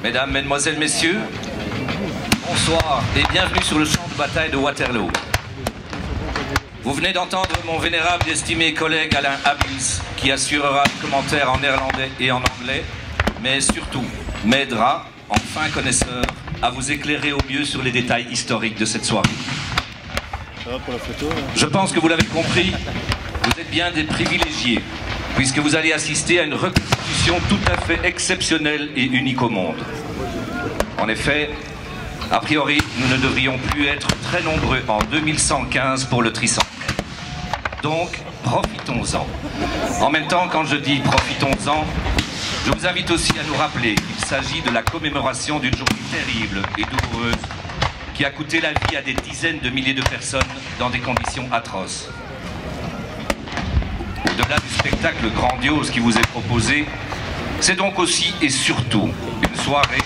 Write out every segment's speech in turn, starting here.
Mesdames, Mesdemoiselles, Messieurs, bonsoir et bienvenue sur le champ de bataille de Waterloo. Vous venez d'entendre mon vénérable et estimé collègue Alain Habils, qui assurera les commentaires en néerlandais et en anglais, mais surtout m'aidera, en fin connaisseur, à vous éclairer au mieux sur les détails historiques de cette soirée. Je pense que vous l'avez compris, vous êtes bien des privilégiés, puisque vous allez assister à une reconstitution tout à fait exceptionnelle et unique au monde. En effet, a priori, nous ne devrions plus être très nombreux en 2115 pour le tricentenaire. Donc, profitons-en. En même temps, quand je dis profitons-en, je vous invite aussi à nous rappeler qu'il s'agit de la commémoration d'une journée terrible et douloureuse qui a coûté la vie à des dizaines de milliers de personnes dans des conditions atroces. Au-delà du spectacle grandiose qui vous est proposé, c'est donc aussi et surtout une soirée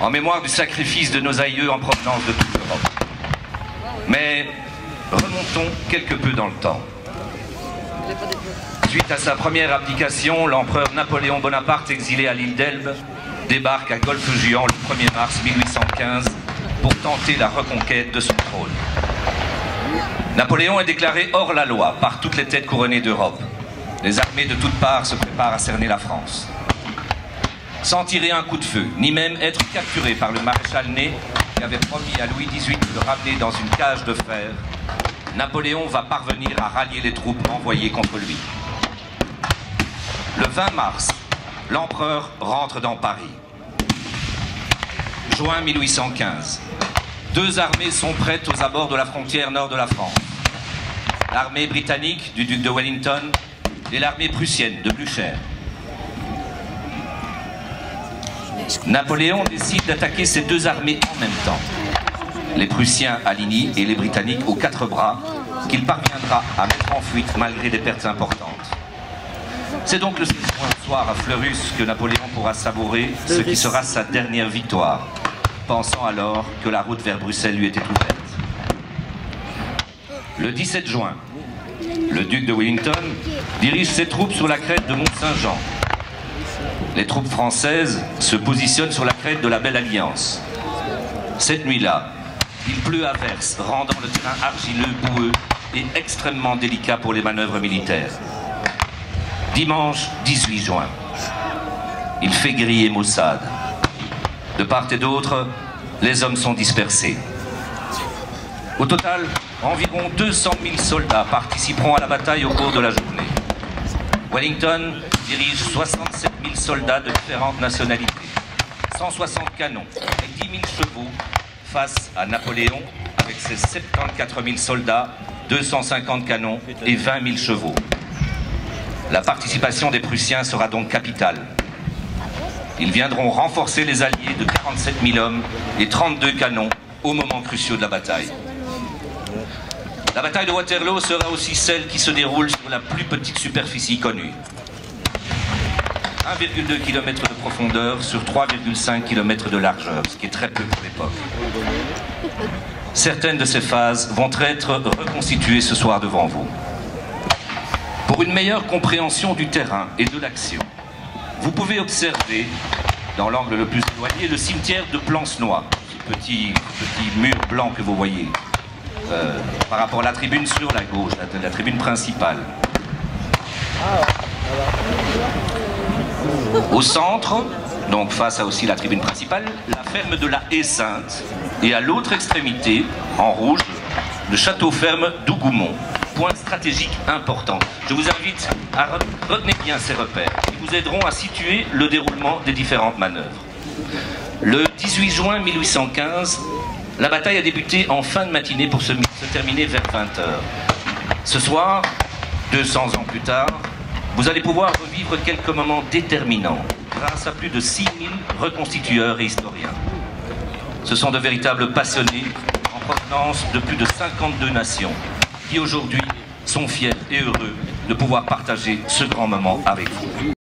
en mémoire du sacrifice de nos aïeux en provenance de toute l'Europe. Mais remontons quelque peu dans le temps. Suite à sa première abdication, l'empereur Napoléon Bonaparte, exilé à l'île d'Elbe, débarque à Golfe-Juan le 1er mars 1815 pour tenter la reconquête de son trône. Napoléon est déclaré hors la loi par toutes les têtes couronnées d'Europe. Les armées de toutes parts se préparent à cerner la France. Sans tirer un coup de feu, ni même être capturé par le maréchal Ney, qui avait promis à Louis XVIII de le ramener dans une cage de fer, Napoléon va parvenir à rallier les troupes envoyées contre lui. Le 20 mars, l'empereur rentre dans Paris. Juin 1815. Deux armées sont prêtes aux abords de la frontière nord de la France. L'armée britannique du duc de Wellington et l'armée prussienne de Blücher. Napoléon décide d'attaquer ces deux armées en même temps. Les Prussiens à Ligny et les Britanniques aux quatre bras, qu'il parviendra à mettre en fuite malgré des pertes importantes. C'est donc le soir à Fleurus que Napoléon pourra savourer ce qui sera sa dernière victoire, pensant alors que la route vers Bruxelles lui était ouverte. Le 17 juin, le duc de Wellington dirige ses troupes sur la crête de Mont-Saint-Jean. Les troupes françaises se positionnent sur la crête de la Belle Alliance. Cette nuit-là, il pleut à verse, rendant le terrain argileux, boueux et extrêmement délicat pour les manœuvres militaires. Dimanche 18 juin, il fait griller Maussade. De part et d'autre, les hommes sont dispersés. Au total, environ 200 000 soldats participeront à la bataille au cours de la journée. Wellington dirige 67 000 soldats de différentes nationalités, 160 canons et 10 000 chevaux face à Napoléon avec ses 74 000 soldats, 250 canons et 20 000 chevaux. La participation des Prussiens sera donc capitale. Ils viendront renforcer les alliés de 47 000 hommes et 32 canons au moment cruciaux de la bataille. La bataille de Waterloo sera aussi celle qui se déroule sur la plus petite superficie connue. 1,2 km de profondeur sur 3,5 km de largeur, ce qui est très peu pour l'époque. Certaines de ces phases vont être reconstituées ce soir devant vous. Pour une meilleure compréhension du terrain et de l'action, vous pouvez observer, dans l'angle le plus éloigné, le cimetière de Plancenoit, ce petit mur blanc que vous voyez, par rapport à la tribune sur la gauche, la tribune principale. Au centre, donc face à aussi la tribune principale, la ferme de la Haie-Sainte, et à l'autre extrémité, en rouge, le château-ferme d'Hougoumont. Point stratégique important. Je vous invite à retenir bien ces repères qui vous aideront à situer le déroulement des différentes manœuvres. Le 18 juin 1815, la bataille a débuté en fin de matinée pour se terminer vers 20 h. Ce soir, 200 ans plus tard, vous allez pouvoir revivre quelques moments déterminants grâce à plus de 6 000 reconstitueurs et historiens. Ce sont de véritables passionnés en provenance de plus de 52 nations qui aujourd'hui sont fiers et heureux de pouvoir partager ce grand moment avec vous.